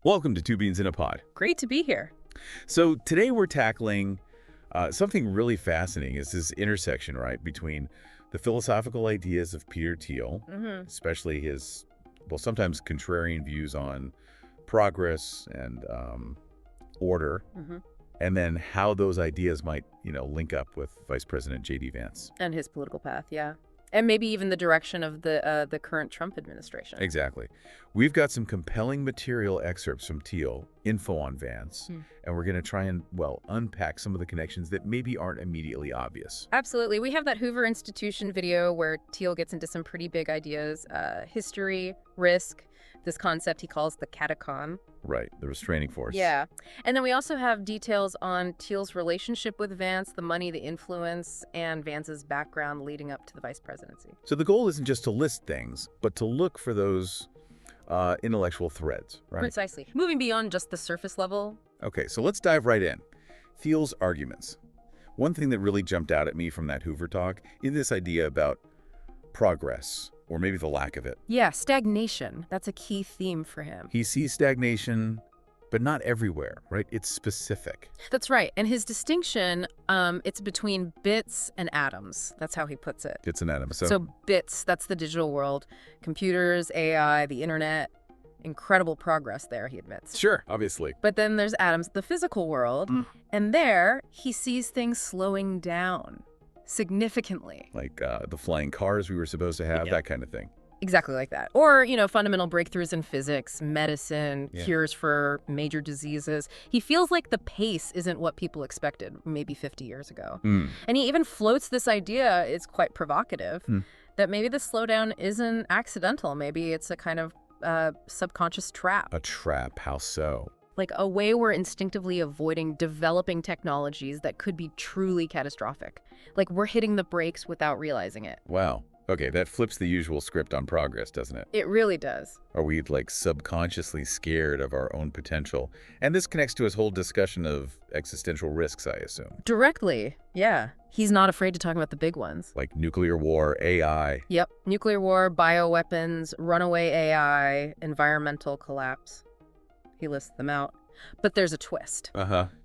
Welcome to Two Beans in a Pod. Great to be here. So today we're tackling something really fascinating. Is this intersection, right, between the philosophical ideas of Peter Thiel, especially his, well, sometimes contrarian views on progress and order, and then how those ideas might, link up with Vice President J.D. Vance. And his political path, yeah. And maybe even the direction of the current Trump administration. Exactly. We've got some compelling material excerpts from Thiel, info on Vance, and we're going to try and, unpack some of the connections that maybe aren't immediately obvious. Absolutely. We have that Hoover Institution video where Thiel gets into some pretty big ideas. History, risk, this concept he calls the catacon. Right, the restraining force. Yeah. And then we also have details on Thiel's relationship with Vance, the money, the influence, and Vance's background leading up to the vice presidency. So the goal isn't just to list things, but to look for those intellectual threads, right? Precisely. Moving beyond just the surface level. Okay, so let's dive right in. Thiel's arguments. One thing that really jumped out at me from that Hoover talk is this idea about progress, or maybe the lack of it. Yeah, stagnation. That's a key theme for him. He sees stagnation, but not everywhere, right? It's specific. That's right. And his distinction, it's between bits and atoms. That's how he puts it. It's an atom. So bits, that's the digital world. Computers, AI, the internet. Incredible progress there, he admits. Sure, obviously. But then there's atoms, the physical world. And there, he sees things slowing down significantly. Like the flying cars we were supposed to have, that kind of thing. Exactly like that. Or, fundamental breakthroughs in physics, medicine, cures for major diseases. He feels like the pace isn't what people expected maybe 50 years ago. And he even floats this idea, it's quite provocative, that maybe the slowdown isn't accidental. Maybe it's a kind of subconscious trap. A trap? How so? Like a way we're instinctively avoiding developing technologies that could be truly catastrophic. Like we're hitting the brakes without realizing it. Wow. Okay, that flips the usual script on progress, doesn't it? It really does. Are we, subconsciously scared of our own potential? And this connects to his whole discussion of existential risks, I assume. Directly, yeah. He's not afraid to talk about the big ones. Like nuclear war, AI. Yep, nuclear war, bioweapons, runaway AI, environmental collapse. He lists them out. But there's a twist.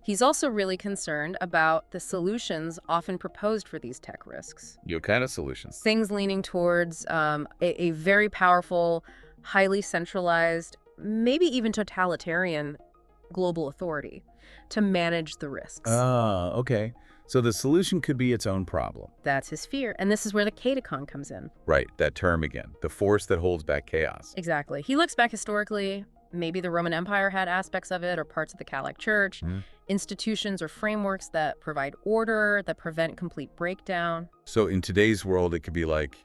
He's also really concerned about the solutions often proposed for these tech risks. What kind of solutions? Things leaning towards a very powerful, highly centralized, maybe even totalitarian global authority to manage the risks. Okay. So the solution could be its own problem. That's his fear. And this is where the catacon comes in. Right, that term again. The force that holds back chaos. Exactly. He looks back historically. Maybe the Roman Empire had aspects of it or parts of the Catholic Church, institutions or frameworks that provide order, that prevent complete breakdown. So in today's world, it could be like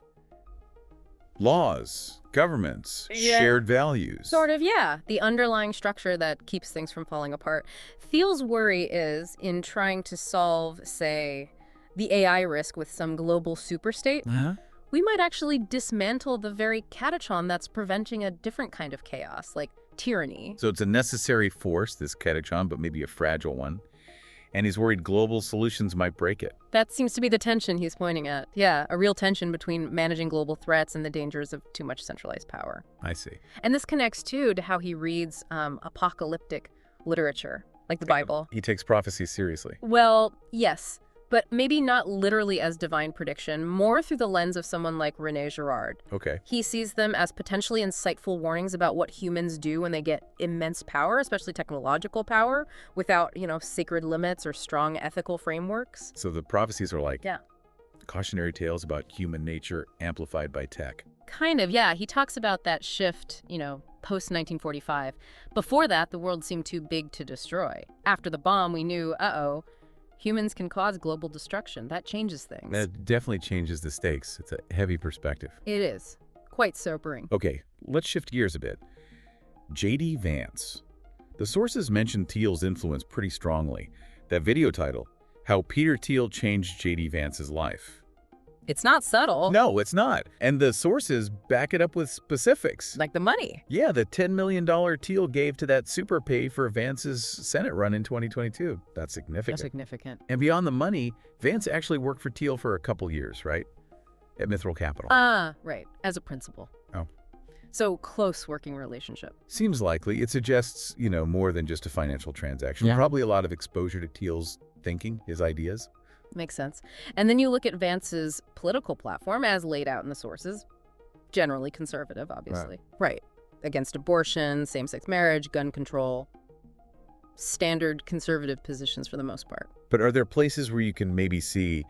laws, governments, shared values. Sort of, yeah. The underlying structure that keeps things from falling apart. Thiel's worry is in trying to solve, say, the AI risk with some global superstate. We might actually dismantle the very catachan that's preventing a different kind of chaos, like tyranny. So it's a necessary force, this catachan, but maybe a fragile one. And he's worried global solutions might break it. That seems to be the tension he's pointing at. Yeah, a real tension between managing global threats and the dangers of too much centralized power. I see. And this connects, too, to how he reads apocalyptic literature, like the Bible. He takes prophecy seriously. Well, yes. But maybe not literally as divine prediction, more through the lens of someone like René Girard. Okay. He sees them as potentially insightful warnings about what humans do when they get immense power, especially technological power, without, sacred limits or strong ethical frameworks. So the prophecies are like cautionary tales about human nature amplified by tech. Kind of, yeah. He talks about that shift, post-1945. Before that, the world seemed too big to destroy. After the bomb, we knew, humans can cause global destruction. That changes things. That definitely changes the stakes. It's a heavy perspective. It is. Quite sobering. Okay, let's shift gears a bit. J.D. Vance. The sources mention Thiel's influence pretty strongly. That video title, How Peter Thiel Changed J.D. Vance's Life. It's not subtle. No, it's not. And the sources back it up with specifics. Like the money. Yeah, the $10 million Thiel gave to that super pay for Vance's Senate run in 2022. That's significant. That's significant. And beyond the money, Vance actually worked for Thiel for a couple years, right? At Mithril Capital. Right. As a principal. Oh. So close working relationship. Seems likely. It suggests, more than just a financial transaction. Yeah. Probably a lot of exposure to Thiel's thinking, his ideas. Makes sense. And then you look at Vance's political platform as laid out in the sources. Generally conservative, obviously. Right. Against abortion, same-sex marriage, gun control. Standard conservative positions for the most part. But are there places where you can maybe see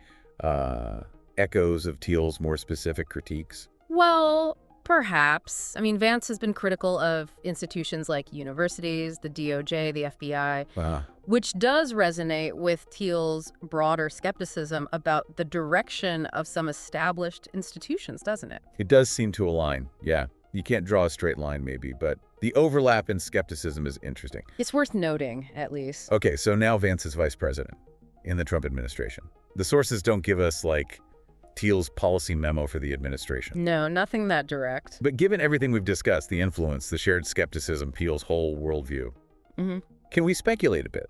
echoes of Thiel's more specific critiques? Well, perhaps. I mean, Vance has been critical of institutions like universities, the DOJ, the FBI, which does resonate with Thiel's broader skepticism about the direction of some established institutions, doesn't it? It does seem to align, yeah. You can't draw a straight line, maybe, but the overlap in skepticism is interesting. It's worth noting, at least. Okay, so now Vance is vice president in the Trump administration. The sources don't give us, Thiel's policy memo for the administration. No, nothing that direct. But given everything we've discussed, the influence, the shared skepticism, Thiel's whole worldview, can we speculate a bit?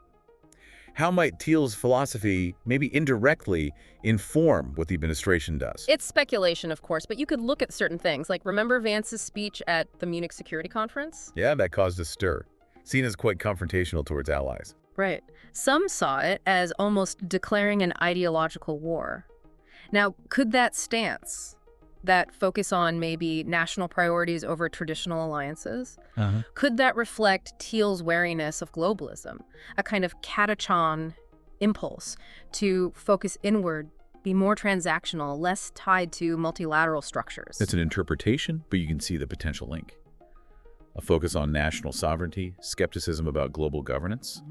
How might Thiel's philosophy maybe indirectly inform what the administration does? It's speculation, of course, but you could look at certain things. Like, remember Vance's speech at the Munich Security Conference? Yeah, that caused a stir. Seen as quite confrontational towards allies. Right. Some saw it as almost declaring an ideological war. Now, could that stance, that focus on maybe national priorities over traditional alliances, could that reflect Thiel's wariness of globalism, a kind of catechon impulse to focus inward, be more transactional, less tied to multilateral structures? It's an interpretation, but you can see the potential link. A focus on national sovereignty, skepticism about global governance.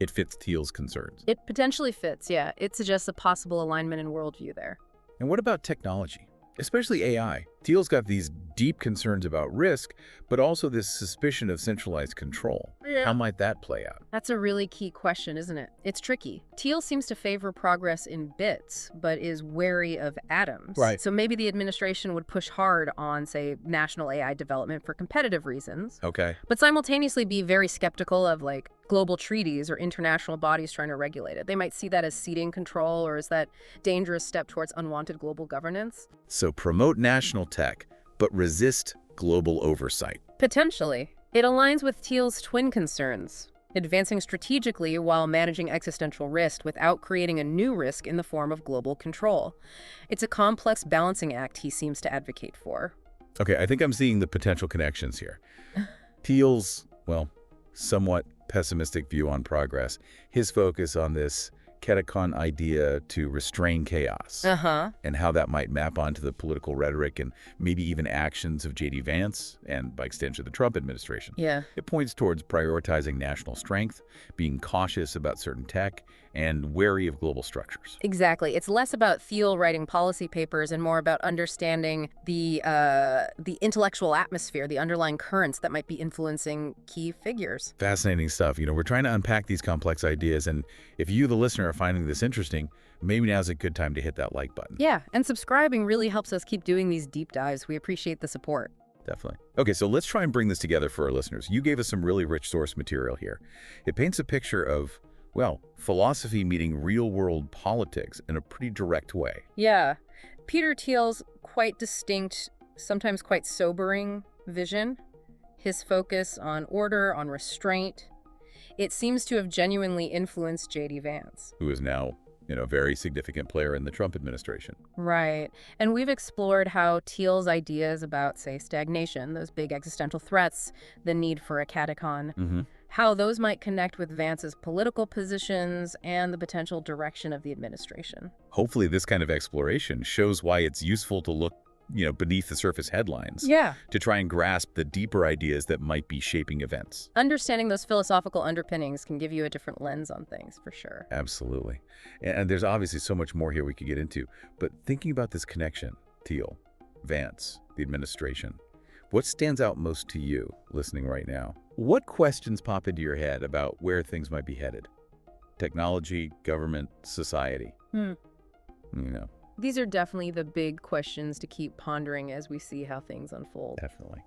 It fits Thiel's concerns. It potentially fits, yeah. It suggests a possible alignment in worldview there. And what about technology? Especially AI. Thiel's got these deep concerns about risk, but also this suspicion of centralized control. Yeah. How might that play out? That's a really key question, isn't it? It's tricky. Thiel seems to favor progress in bits, but is wary of atoms. Right. So maybe the administration would push hard on, say, national AI development for competitive reasons. Okay. But simultaneously be very skeptical of, global treaties or international bodies trying to regulate it. They might see that as ceding control or as that dangerous step towards unwanted global governance. So promote national tech, but resist global oversight. Potentially. It aligns with Thiel's twin concerns, advancing strategically while managing existential risk without creating a new risk in the form of global control. It's a complex balancing act he seems to advocate for. Okay, I think I'm seeing the potential connections here. Thiel's, somewhat pessimistic view on progress, his focus on this catechon idea to restrain chaos, and how that might map onto the political rhetoric and maybe even actions of J.D. Vance and, by extension, the Trump administration. Yeah. It points towards prioritizing national strength, being cautious about certain tech, and wary of global structures. Exactly. It's less about Thiel writing policy papers and more about understanding the intellectual atmosphere, the underlying currents that might be influencing key figures. Fascinating stuff. We're trying to unpack these complex ideas, and if you, the listener, are finding this interesting, maybe now's a good time to hit that like button. Yeah, and subscribing really helps us keep doing these deep dives. We appreciate the support. Definitely. Okay, so let's try and bring this together for our listeners. You gave us some really rich source material here. It paints a picture of, philosophy meeting real-world politics in a pretty direct way. Yeah. Peter Thiel's quite distinct, sometimes quite sobering vision, his focus on order, on restraint, it seems to have genuinely influenced J.D. Vance. Who is now, a very significant player in the Trump administration. Right. And we've explored how Thiel's ideas about, say, stagnation, those big existential threats, the need for a catechon, how those might connect with Vance's political positions and the potential direction of the administration. Hopefully this kind of exploration shows why it's useful to look, beneath the surface headlines. Yeah. To try and grasp the deeper ideas that might be shaping events. Understanding those philosophical underpinnings can give you a different lens on things, for sure. Absolutely. And there's obviously so much more here we could get into. But thinking about this connection, Thiel, Vance, the administration, what stands out most to you listening right now? What questions pop into your head about where things might be headed? Technology, government, society? These are definitely the big questions to keep pondering as we see how things unfold. Definitely.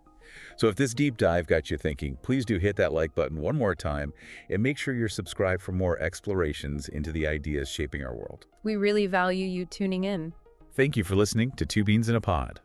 So if this deep dive got you thinking, please do hit that like button one more time and make sure you're subscribed for more explorations into the ideas shaping our world. We really value you tuning in. Thank you for listening to Two Beans in a Pod.